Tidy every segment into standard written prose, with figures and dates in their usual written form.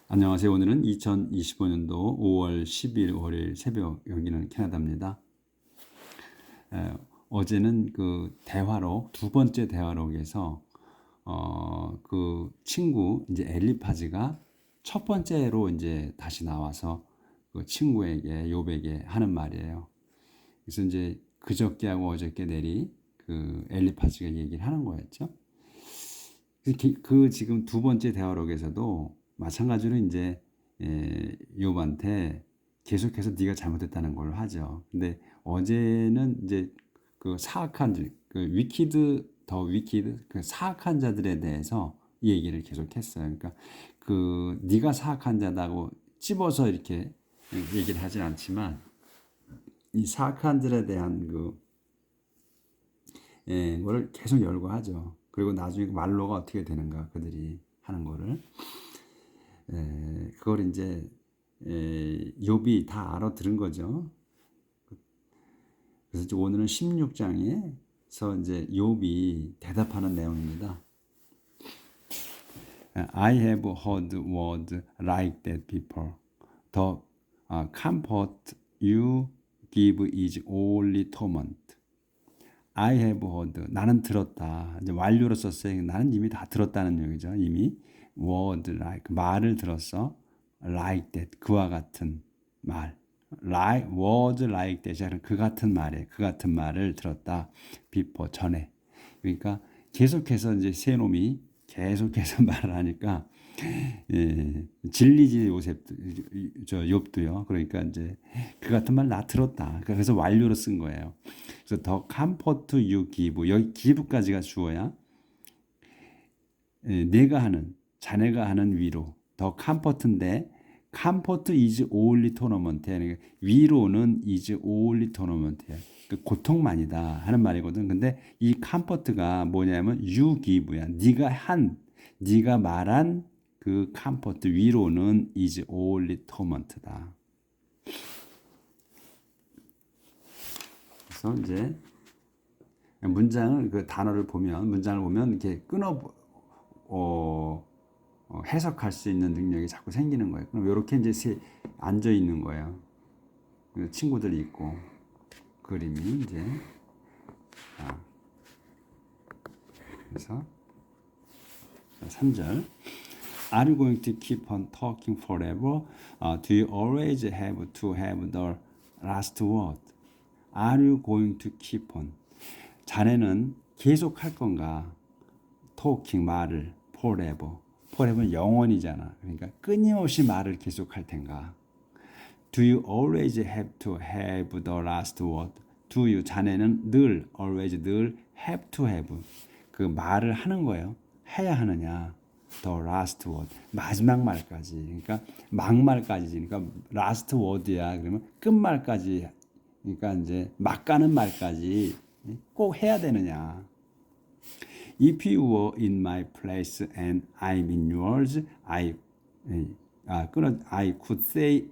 안녕하세요. 오늘은 2025년도 5월 10일 월요일 새벽, 여기는 캐나다입니다. 에, 어제는 그 대화록, 두 번째 대화록에서 그 친구 이제 엘리파즈가 첫 번째로 이제 다시 나와서 그 친구에게, 욥에게 하는 말이에요. 그래서 이제 그저께하고 어저께 내리 그 엘리파즈가 얘기를 하는 거였죠. 그 지금 두 번째 대화록에서도 마찬가지로 이제 욥한테 계속해서 네가 잘못했다는 걸 하죠. 근데 어제는 이제 그 사악한 그 위키드 더 위키드 그 사악한 자들에 대해서 이 얘기를 계속했어요. 그러니까 그 네가 사악한 자다고 찝어서 이렇게 얘기를 하진 않지만 이 사악한 자들에 대한 그 거를 계속 열거하죠. 그리고 나중에 말로가 어떻게 되는가 그들이 하는 거를 그걸 이제 욥이 다 알아들은 거죠. 그래서 이제 오늘은 16장에서 이제 욥이 대답하는 내용입니다. I have heard words like that before. The comfort you give is only torment. I have heard. 나는 들었다. 이제 완료로 썼어요. 나는 이미 다 들었다는 얘기죠. 이미 word like 말을 들었어. like that 그와 같은 말. like word like that이 그 같은 말에 그 같은 말을 들었다. before 전에. 그러니까 계속해서 이제 세 놈이 계속해서 말을 하니까 진리지 요셉도 저 욥도요. 그러니까 이제 그 같은 말 나 들었다. 그래서 완료로 쓴 거예요. 그래서 더 comfort you give 여기 give까지가 주어야 내가 하는 자네가 하는 위로 더 comfort인데 comfort is only torment 그러니까 위로는 is only torment 고통만이다 하는 말이거든. 근데 이 comfort가 뭐냐면 you give야. 네가 말한 그 comfort 위로는 is only torment다. 그래서 이제 문장을 그 단어를 보면 문장을 보면 이렇게 해석할 수 있는 능력이 자꾸 생기는 거예요. 그럼 이렇게 이제 앉아 있는 거예요. 친구들이 있고 그림이 이제 그래서 3절 Are you going to keep on talking forever? Do you always have to have the last word? Are you going to keep on? 자네는 계속 할 건가? talking 말을 forever. forever는 영원이잖아. 그러니까 끊임없이 말을 계속 할 텐가? Do you always have to have the last word? Do you 자네는 늘 always 늘 have to have 그 말을 하는 거예요. 해야 하느냐? The last word 마지막 말까지. 그러니까 막말까지지. 그러니까 last word야. 그러면 끝말까지. 그러니까 이제 막 가는 말까지 꼭 해야 되느냐? If you were in my place and I'm in yours, I could say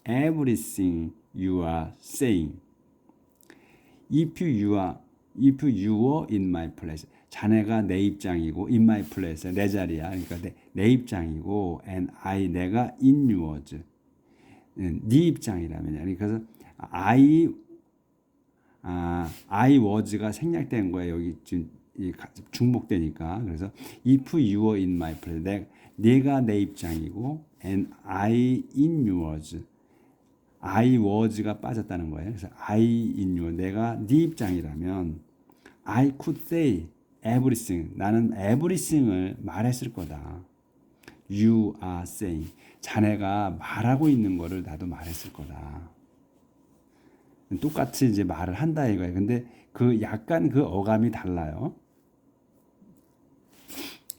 everything you are saying. If you were in my place, 자네가 내 입장이고 in my place 내 자리야. 그러니까 내 입장이고 and 내가 in yours. 네 입장이라면. 그래서 I was가 생략된 거예요. 여기 지금 중복되니까. 그래서 if you were in my place 내가 내 입장이고 and I in yours I was가 빠졌다는 거예요. 그래서 I in yours 내가 네 입장이라면 I could say everything 나는 everything을 말했을 거다. You are saying 자네가 말하고 있는 거를 나도 말했을 거다. 똑같이 이제 말을 한다 이거예요. 근데 그 약간 그 어감이 달라요.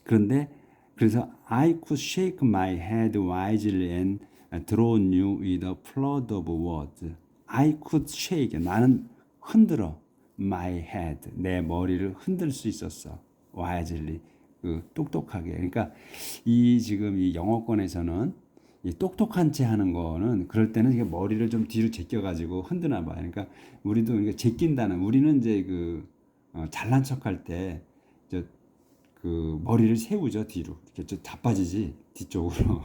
그런데 그래서 I could shake my head wisely and drown you with a flood of words. I could shake 나는 흔들어 my head 내 머리를 흔들 수 있었어. wisely 그 똑똑하게. 그러니까 이 지금 이 영어권에서는 이 똑똑한 채 하는 거는 그럴 때는 이게 머리를 좀 뒤로 제껴가지고 흔드나 봐요. 그러니까 우리도 그러니까 제낀다는 우리는 이제 그 잘난 척할 때 그 머리를 세우죠 뒤로 이렇게 좀 자빠지지 뒤쪽으로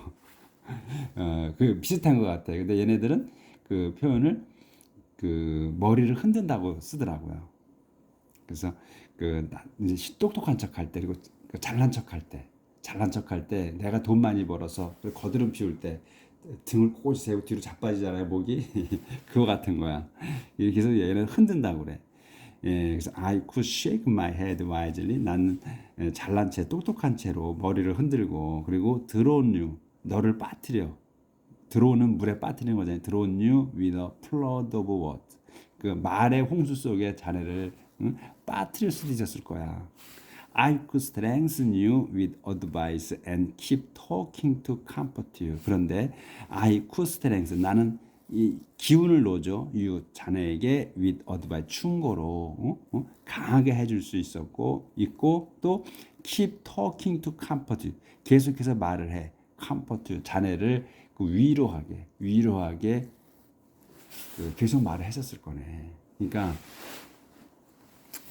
그 비슷한 것 같아요. 근데 얘네들은 그 표현을 그 머리를 흔든다고 쓰더라고요. 그래서 이제 똑똑한 척할 때, 그리고 잘난 척할 때, 내가 돈 많이 벌어서 거드름 피울 때 등을 꼿꼿이 세우고 뒤로 자빠지잖아요, 목이. 그거 같은 거야. 이렇게 해서 얘는 흔든다고 그래. 예, 그래서 I could shake my head wisely. 나는 잘난 채, 똑똑한 채로 머리를 흔들고, 그리고 drone you, 너를 빠뜨려. 들어오는 물에 빠뜨리는 거잖아요. Drown you with a flood of water. 그 말의 홍수 속에 자네를 빠뜨릴 수도 있었을 거야. I could strengthen you with advice and keep talking to comfort you. 그런데 I could strengthen, 나는 이 기운을 놓죠. you, 자네에게 with advice, 충고로 강하게 해줄 수 있고 또 keep talking to comfort you, 계속해서 말을 해. comfort you, 자네를 위로하게 계속 말을 했었을 거네. 그러니까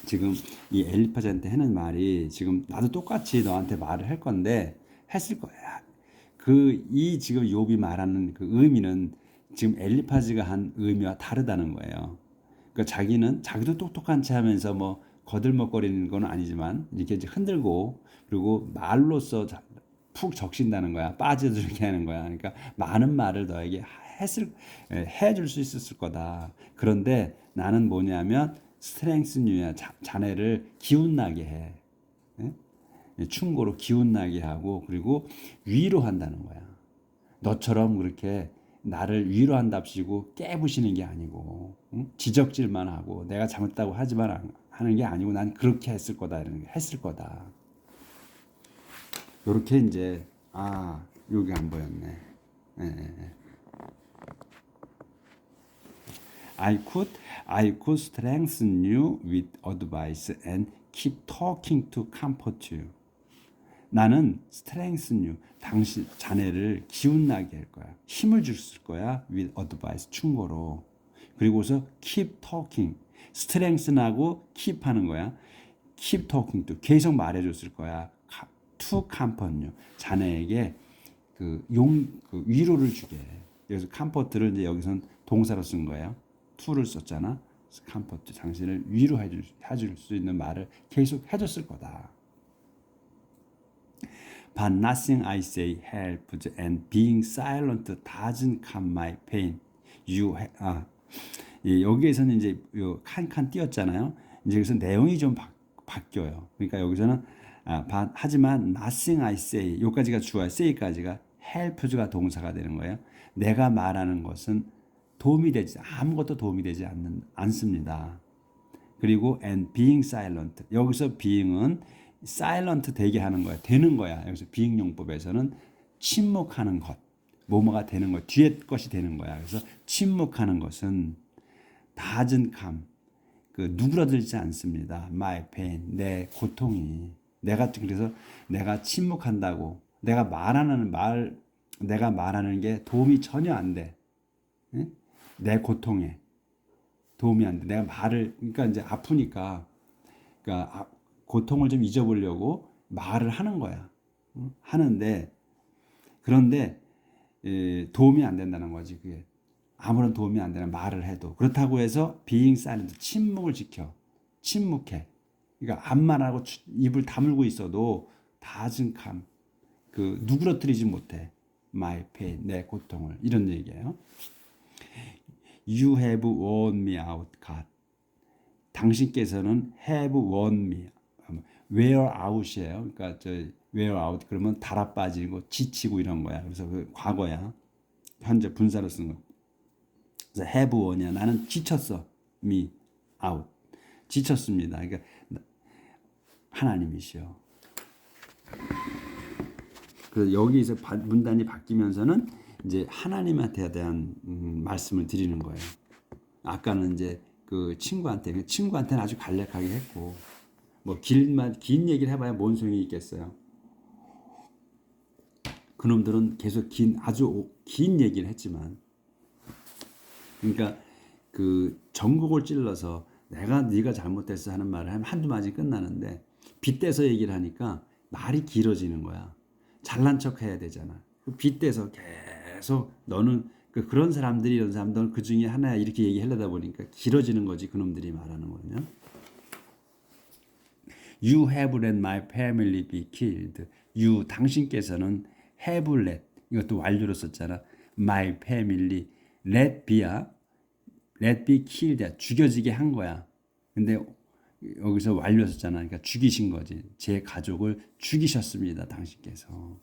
지금 이 엘리파즈한테 하는 말이 지금 나도 똑같이 너한테 말을 할 건데 했을 거야. 이 지금 욥이 말하는 그 의미는 지금 엘리파즈가 한 의미와 다르다는 거예요. 그러니까 자기도 똑똑한 체 하면서 뭐 거들먹거리는 건 아니지만 이렇게 이제 흔들고 그리고 말로써 푹 적신다는 거야. 빠져들게 하는 거야. 그러니까 많은 말을 너에게 해줄 수 있었을 거다. 그런데 나는 뭐냐면 스트렝스 뉴야, 자네를 기운나게 해. 충고로 기운나게 하고 그리고 위로한다는 거야. 너처럼 그렇게 나를 위로한답시고 깨부시는 게 아니고 지적질만 하고 내가 잘못했다고 하는 게 아니고 난 그렇게 했을 거다. 이런 게 했을 거다. 요렇게 이제 여기 안 보였네. I could strengthen you with advice and keep talking to comfort you. 나는 strengthen you, 자네를 기운나게 할 거야. 힘을 줄 거야. with advice, 충고로. 그리고서 keep talking, strengthen하고 keep 하는 거야. keep talking to, 계속 말해줬을 거야. to comfort you, 자네에게 위로를 주게. 그래서 comfort를 이제 여기선 동사로 쓴 거예요. to를 썼잖아. comfort, 당신을 위로해줄 수 있는 말을 계속 해줬을 거다. But nothing I say helps, and being silent doesn't calm my pain. 여기에서는 이제 칸 띄었잖아요. 이제 여기서 내용이 좀 바뀌어요. 그러니까 여기서는 하지만 nothing I say, 여기까지가 주어야, say까지가 helps가 동사가 되는 거예요. 내가 말하는 것은 아무것도 도움이 되지 않습니다. 그리고 and being silent, 여기서 being은 silent 되게 하는 거야. 되는 거야. 여기서 being 용법에서는 침묵하는 것, 뭐뭐가 되는 거, 뒤에 것이 되는 거야. 그래서 침묵하는 것은 doesn't calm, 누그러들지 않습니다. my pain, 내 고통이. 그래서 내가 침묵한다고, 내가 말하는 게 도움이 전혀 안 돼. 응? 내 고통에 도움이 안 돼. 그러니까 이제 아프니까, 고통을 좀 잊어보려고 말을 하는 거야. 하는데, 그런데 도움이 안 된다는 거지. 그게 아무런 도움이 안 되는 말을 해도. 그렇다고 해서 being silent, 침묵해. 그러니까 안 말하고 입을 다물고 있어도 doesn't calm, 누그러뜨리지 못해. my pain, 내 고통을. 이런 얘기예요. You have worn me out, God. 당신께서는 have worn me, wear out이에요. 그러니까 wear out 그러면 달아 빠지고 지치고 이런 거야. 그래서 과거야. 현재 분사로 쓰는 거. 그래서 have worn이야. 나는 지쳤어. me out. 지쳤습니다. 그러니까 하나님이시여. 그래서 여기서 문단이 바뀌면서는 이제 하나님한테 대한 말씀을 드리는 거예요. 아까는 이제 친구한테는 아주 간략하게 했고, 뭐 긴 얘기를 해봐야 뭔 소용이 있겠어요. 그놈들은 계속 아주 긴 얘기를 했지만, 그러니까 전곡을 찔러서 네가 잘못했어 하는 말을 하면 한두 마디 끝나는데 빗대서 얘기를 하니까 말이 길어지는 거야. 잘난 척 해야 되잖아. 빗대서 계속 너는 그런 사람들이 이런 사람들 그 중에 하나야 이렇게 얘기하려다 보니까 길어지는 거지 그놈들이 말하는 거는. You have let my family be killed. You 당신께서는 have let 이것도 완료로 썼잖아. My family let be야. let be killed야. 죽여지게 한 거야. 근데 여기서 완료 썼잖아. 그러니까 죽이신 거지. 제 가족을 죽이셨습니다. 당신께서.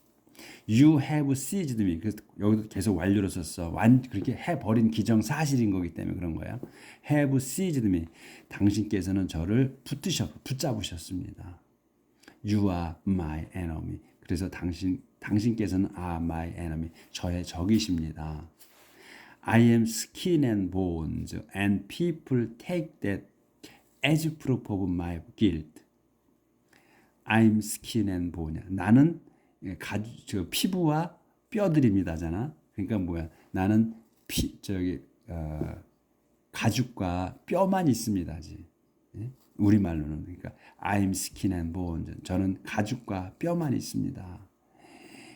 You have seized me. 그래서 여기도 계속 완료로 썼어. 그렇게 해버린 기정사실인 거기 때문에 그런 거야. Have seized me. 당신께서는 저를 붙잡으셨습니다. You are my enemy. 그래서 당신께서는 are my enemy. 저의 적이십니다. I am skin and bones, and people take that as proof of my guilt. I'm skin and bone. 나는 피부와 뼈들입니다잖아. 그러니까 뭐야? 나는 가죽과 뼈만 있습니다지. 우리 말로는 그러니까 I'm skin and bones. 저는 가죽과 뼈만 있습니다.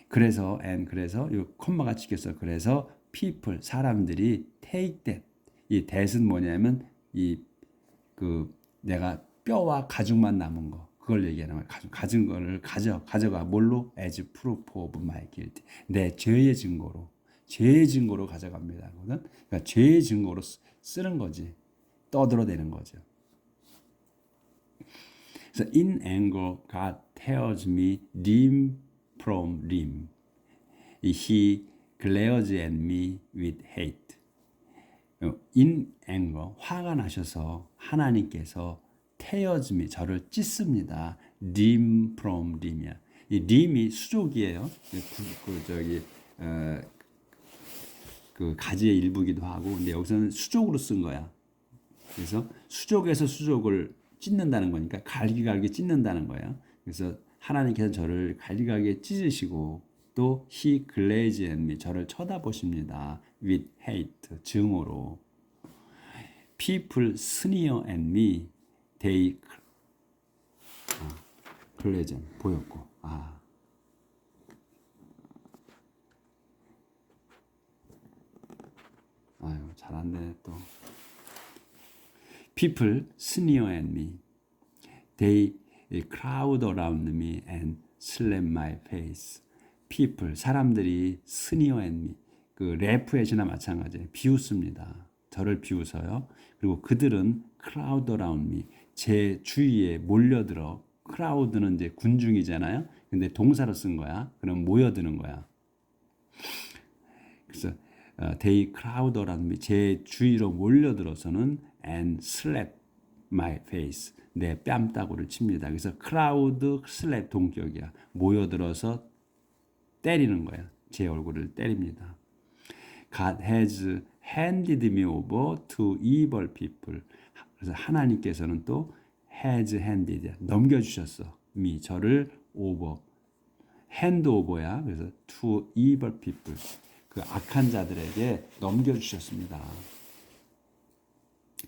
그래서 이 콤마가 찍혔어. 그래서 people 사람들이 take that. 이 that은 뭐냐면 내가 뼈와 가죽만 남은 거. 그걸 얘기하는 거야. 가진 거를 가져가 뭘로? as proof of my guilt. 내 죄의 증거로 가져갑니다. 그러니까 죄의 증거로 쓰는 거지. 떠들어대는 거죠. 그래서 in anger, God tears me limb from limb. He glares at me with hate. In anger, 화가 나셔서 하나님께서 tears me, 저를 찢습니다. limb from limb이야. 이 limb이 수족이에요. 그 가지의 일부기도 하고, 근데 여기서는 수족으로 쓴 거야. 그래서 수족에서 수족을 찢는다는 거니까 갈기갈기 찢는다는 거예요. 그래서 하나님께서 저를 갈기갈기 찢으시고 또 he glares at me, 저를 쳐다보십니다. with hate, 증오로. People sneer at me, they glares 보였고. 아유 잘안돼 또. People sneer at me, they crowd around me and slap my face. People 사람들이 sneer at me, 그 래프엣이나 마찬가지예요. 비웃습니다. 저를 비웃어요. 그리고 그들은 crowd around me, 제 주위에 몰려들어. crowd는 이제 군중이잖아요. 근데 동사로 쓴 거야. 그럼 모여드는 거야. 그래서 they crowd around me, 제 주위로 몰려들어서는 and slap my face, 내 뺨따구를 칩니다. 그래서 crowd, slap 동격이야. 모여들어서 때리는 거야. 제 얼굴을 때립니다. God has handed me over to evil people. 그래서 하나님께서는 또 has handed, 넘겨주셨어. me, 저를 over. hand over야. 그래서 to evil people, 그 악한 자들에게 넘겨주셨습니다.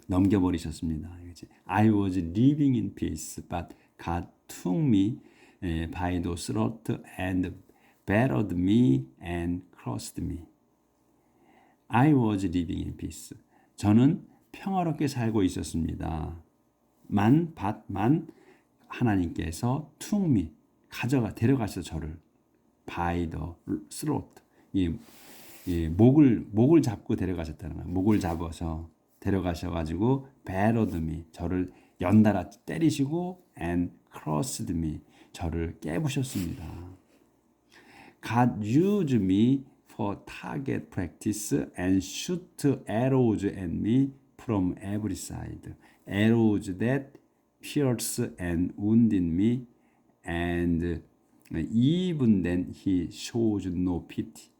넘겨버리셨습니다. I was living in peace, but God took me by the throat and battered me and crushed me. I was living in peace. 저는 평화롭게 살고 있었습니다. 만 하나님께서 took me, 데려가셔서 저를 by the throat, 목을 잡고 데려가셨다는 거예요. 목을 잡아서 데려가셔가지고 battered me, 저를 연달아 때리시고 and crushed me, 저를 깨부셨습니다. God used me for target practice and shoot arrows at me from every side. Arrows that pierced and wounded me, and even then he shows no pity.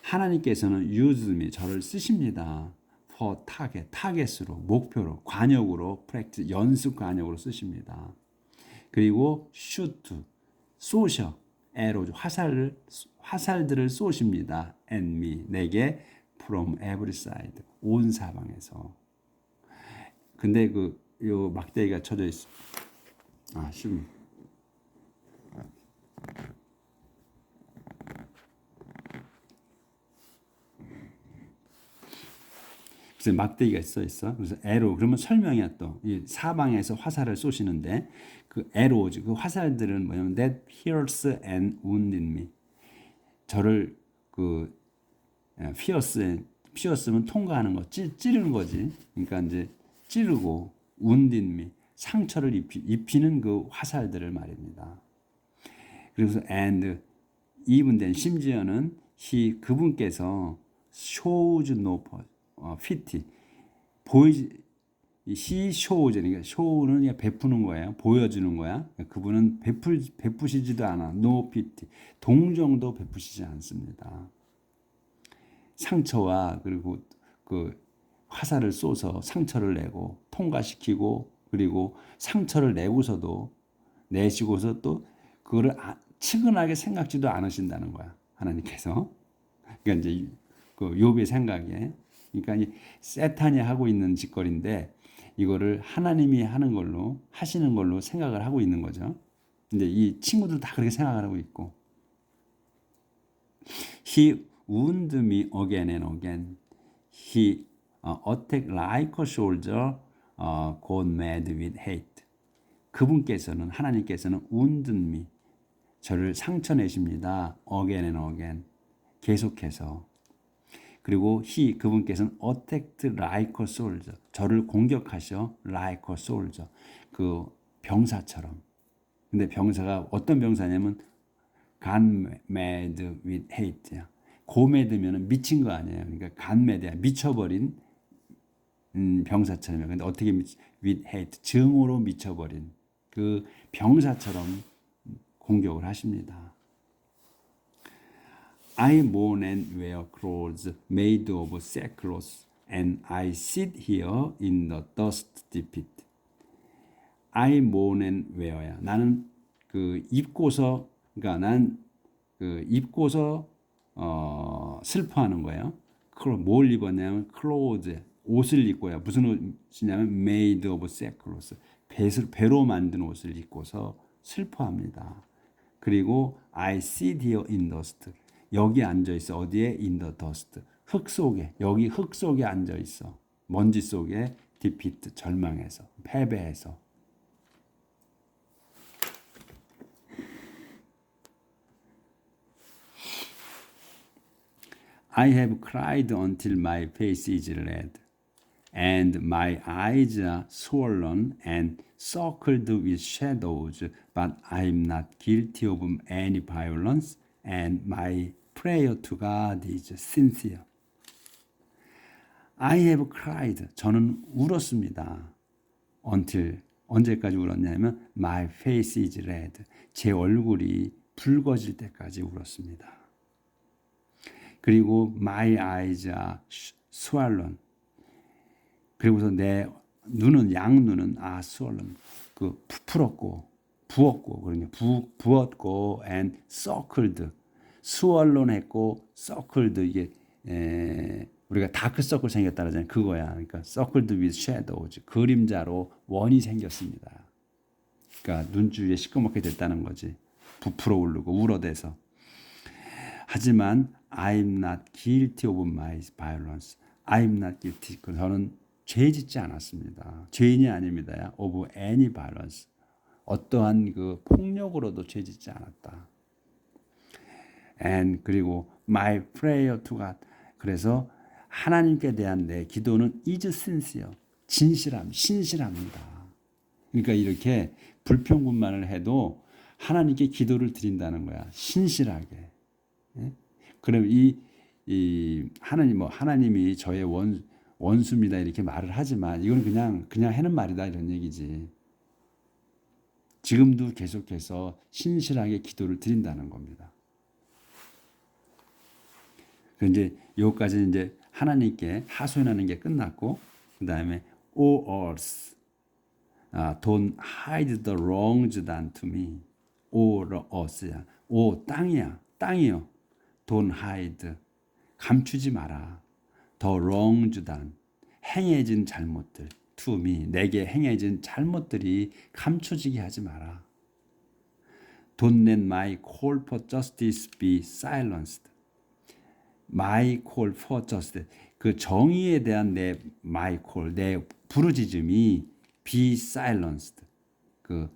하나님께서는 use me, 저를 쓰십니다. for target, 타겟으로, 목표로, 관역으로, practice, 연습 관역으로 쓰십니다. 그리고 shoot, 쏘셔, arrows, 화살들을 쏘십니다. and me, 내게 from every side, 온 사방에서. 근데 요 막대기가 쳐져 있어. 쉬운. 그래서 막대기가 있어. 그래서 arrow 그러면 설명이야 또. 이 사방에서 화살을 쏘시는데 그 arrows 그 화살들은 뭐냐면 that pierced and wounded me. 저를 그 pierce면 통과하는 거, 찌르는 거지. 그러니까 이제 찌르고 wounded me 상처를 입히는 그 화살들을 말입니다. 그래서 and even then 심지어는 그분께서 shows no pity he shows 그러니까 show는 그냥 베푸는 거예요. 보여주는 거야. 그분은 베푸시지도 않아. no pity 동정도 베푸시지 않습니다. 상처와 그리고 그 화살을 쏘서 상처를 내고 통과시키고 그리고 상처를 내시고서 또 그거를 측은하게 생각지도 않으신다는 거야. 하나님께서. 그러니까 이제 그 욥의 생각에 그러니까 이 세탄이 하고 있는 짓거리인데 이거를 하나님이 하시는 걸로 생각을 하고 있는 거죠. 근데 이 친구들 다 그렇게 생각을 하고 있고 He wounded me again and again. He attacked like a soldier gone mad with hate. 그분께서는 하나님께서는 wounded me 저를 상처 내십니다. again and again. 계속해서. 그리고 그분께서는 attacked like a soldier. 저를 공격하셔 like a soldier. 그 병사처럼. 근데 병사가 어떤 병사냐면 gone mad with hate야. 고매드면 미친 거 아니에요. 그러니까 gone mad야. 미쳐버린 병사처럼. 근데 어떻게 with hate 증오로 미쳐버린 그 병사처럼 공격을 하십니다. I mourn and wear clothes made of sackcloth, and I sit here in the dusty pit. I mourn and wear야. 나는 그 입고서 그러니까 난 그 입고서 슬퍼하는 거예요. 그럼 뭘 입었냐면 clothes 옷을 입고요. 무슨 옷이냐면 made of sackcloth 배로 만든 옷을 입고서 슬퍼합니다. 그리고 I sit here in dust. 여기 앉아 있어. 어디에? In the dust. 흙 속에. 여기 흙 속에 앉아 있어. 먼지 속에 defeat 절망해서 패배해서. I have cried until my face is red, and my eyes are swollen and circled with shadows, but I am not guilty of any violence, and my prayer to God is sincere. I have cried. 저는 울었습니다. Until 언제까지 울었냐면 my face is red. 제 얼굴이 붉어질 때까지 울었습니다. 그리고 my eyes are swollen. 그리고서 내 눈은 양눈은 swollen. 그 부풀었고 부었고 그러냐 부었고 and circled. swollen했고 circled 이게 우리가 다크서클 생겼다 그러잖아요. 그거야. 그러니까 circled with shadows. 그림자로 원이 생겼습니다. 그러니까 눈 주위에 시커멓게 됐다는 거지. 부풀어 오르고 울어대서. 하지만 I'm not guilty of my violence. I'm not guilty. 저는 죄 짓지 않았습니다. 죄인이 아닙니다. of any violence. 어떠한 그 폭력으로도 죄 짓지 않았다. And 그리고 my prayer to God. 그래서 하나님께 대한 내 기도는 is sincere. 신실합니다. 그러니까 이렇게 불평분만을 해도 하나님께 기도를 드린다는 거야. 신실하게. 그럼 이 하나님이 저의 원수입니다 이렇게 말을 하지만 이건 그냥 하는 말이다 이런 얘기지. 지금도 계속해서 신실하게 기도를 드린다는 겁니다. 그런데 여기까지 이제 하나님께 하소연하는 게 끝났고 그 다음에 O earth, don't hide the wrongs done to me. O earth야. O 땅이요. Don't hide. 감추지 마라. The wrongs done. 행해진 잘못들. To me. 내게 행해진 잘못들이 감춰지게 하지 마라. Don't let my call for justice be silenced. My call for justice. 그 정의에 대한 내 my call, 내 부르짖음이 be silenced. 그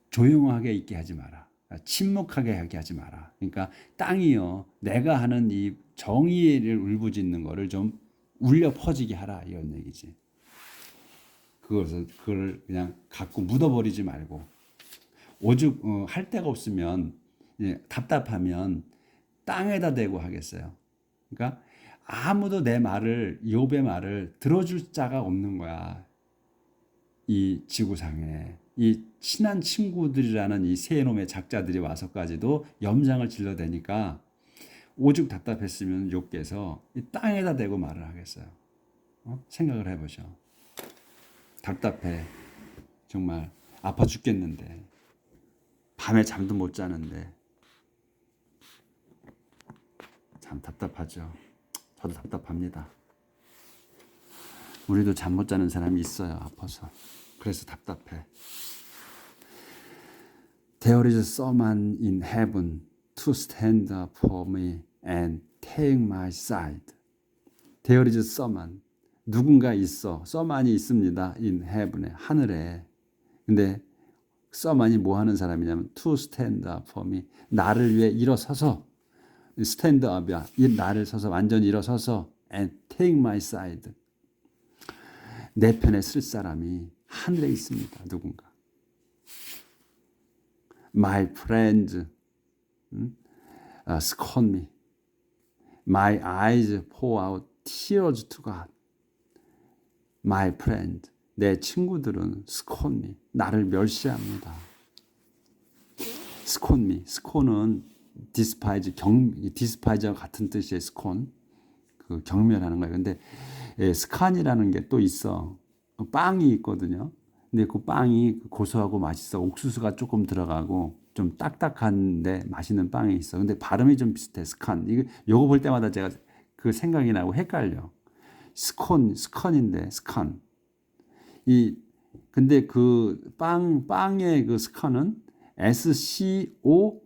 조용하게 있게 하지 마라. 침묵하게 하게 하지 마라. 그러니까 땅이여, 내가 하는 이 정의를 울부짖는 거를 좀 울려 퍼지게 하라, 이런 얘기지. 그걸 그냥 갖고 묻어버리지 말고, 오죽 할 데가 없으면, 답답하면 땅에다 대고 하겠어요. 그러니까 아무도 내 말을, 욥의 말을 들어줄 자가 없는 거야. 이 지구상에 이 친한 친구들이라는 이 세 놈의 작자들이 와서까지도 염장을 질러대니까 오죽 답답했으면 욥께서 이 땅에다 대고 말을 하겠어요. 생각을 해보셔. 답답해. 정말 아파 죽겠는데, 밤에 잠도 못 자는데 참 답답하죠. 저도 답답합니다. 우리도 잠 못 자는 사람이 있어요. 아파서. 그래서 답답해. There is someone in heaven to stand up for me and take my side. There is someone. 누군가 있어. someone이 있습니다. in heaven에, 하늘에. 근데 someone이 뭐 하는 사람이냐면 to stand up for me. 나를 위해 일어서서, stand up이야. 나를 서서 완전히 일어서서 and take my side. 내 편에 쓸 사람이 하늘에 있습니다. 누군가. My friends scorn me. My eyes pour out tears to God. My friend, 내 친구들은 scorn me. 나를 멸시합니다. scorn me. scorn은 despise, despise와 같은 뜻의 scorn. 그 경멸하는 거예요. 근데 스칸이라는 게 또 있어. 빵이 있거든요. 근데 그 빵이 고소하고 맛있어. 옥수수가 조금 들어가고 좀 딱딱한데 맛있는 빵이 있어. 근데 발음이 좀 비슷해. 스칸. 요거 볼 때마다 제가 그 생각이 나고 헷갈려. 스컨인데 스칸. 근데 그 빵의 그 스칸은 SCOR이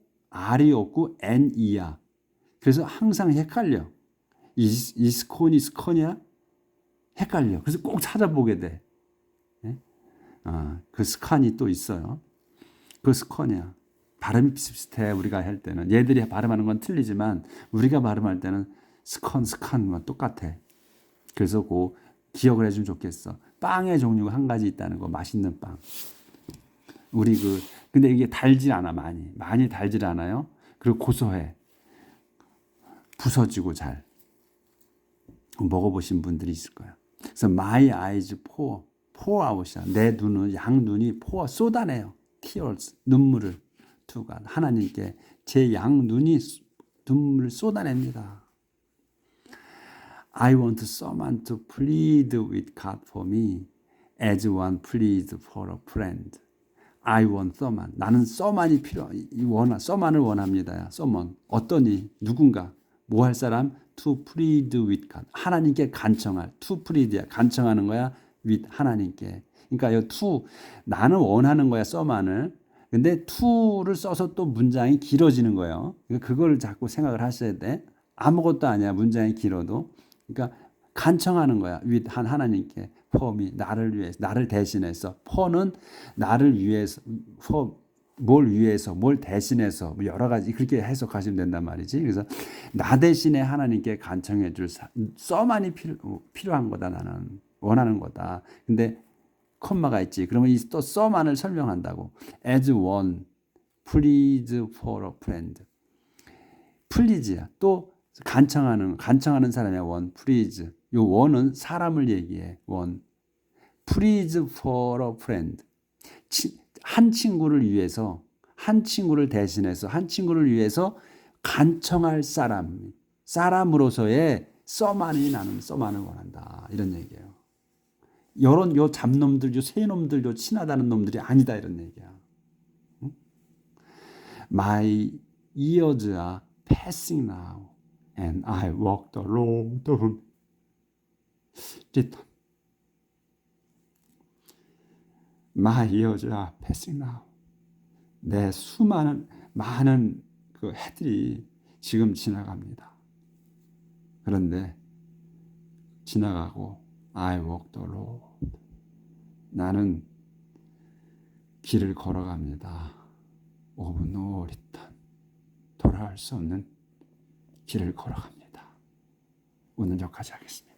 없고 NE야. 그래서 항상 헷갈려. 이 스콘이 스컨이야? 헷갈려. 그래서 꼭 찾아보게 돼. 그 스칸이 또 있어요. 그 스컨이야. 발음이 비슷해. 우리가 할 때는. 얘들이 발음하는 건 틀리지만 우리가 발음할 때는 스칸과 똑같아. 그래서 그 기억을 해주면 좋겠어. 빵의 종류가 한 가지 있다는 거. 맛있는 빵. 근데 이게 달질 않아. 많이 달질 않아요. 그리고 고소해. 부서지고 잘. 먹어보신 분들이 있을 거야. 그래서 my eyes pour out이야. 내 눈은, 양눈이 pour, 쏟아내요. tears, 눈물을 to God. 하나님께 제 양눈이 눈물을 쏟아냅니다. I want someone to plead with God for me as one pleads for a friend. I want someone. 나는 someone이 someone을 원합니다. someone. 어떠니? 누군가. 뭐 할 사람? To plead with God. 하나님께 간청할. To plead야. 간청하는 거야. with 하나님께. 그러니까 이 to 나는 원하는 거야. someone을. 근데 to를 써서 또 문장이 길어지는 거예요. 그러니까 그걸 자꾸 생각을 하셔야 돼. 아무것도 아니야. 문장이 길어도. 그러니까 간청하는 거야. with 하나님께. for me. 나를 위해서. 나를 대신해서. for는 나를 위해서. for 뭘 위해서, 뭘 대신해서, 여러 가지 그렇게 해석하시면 된단 말이지. 그래서 나 대신에 하나님께 간청해 줄 써만이 필요한 거다. 나는 원하는 거다. 근데 콤마가 있지. 그러면 이 또 써만을 설명한다고. As one, please for a friend. please야. 또 간청하는 사람이야. one, please. 요 one은 사람을 얘기해. one. please for a friend. 한 친구를 위해서, 한 친구를 대신해서, 한 친구를 위해서 간청할 사람으로서의 나는 써만을 원한다. 이런 얘기예요. 요 잡놈들, 요 새놈들, 요 친하다는 놈들이 아니다. 이런 얘기야. 응? My years are passing now, and I walk the road. My years are passing now. 내 많은 그 해들이 지금 지나갑니다. 그런데 지나가고 I walk the road. 나는 길을 걸어갑니다. of no return. 돌아올 수 없는 길을 걸어갑니다. 오늘 여기까지 하겠습니다.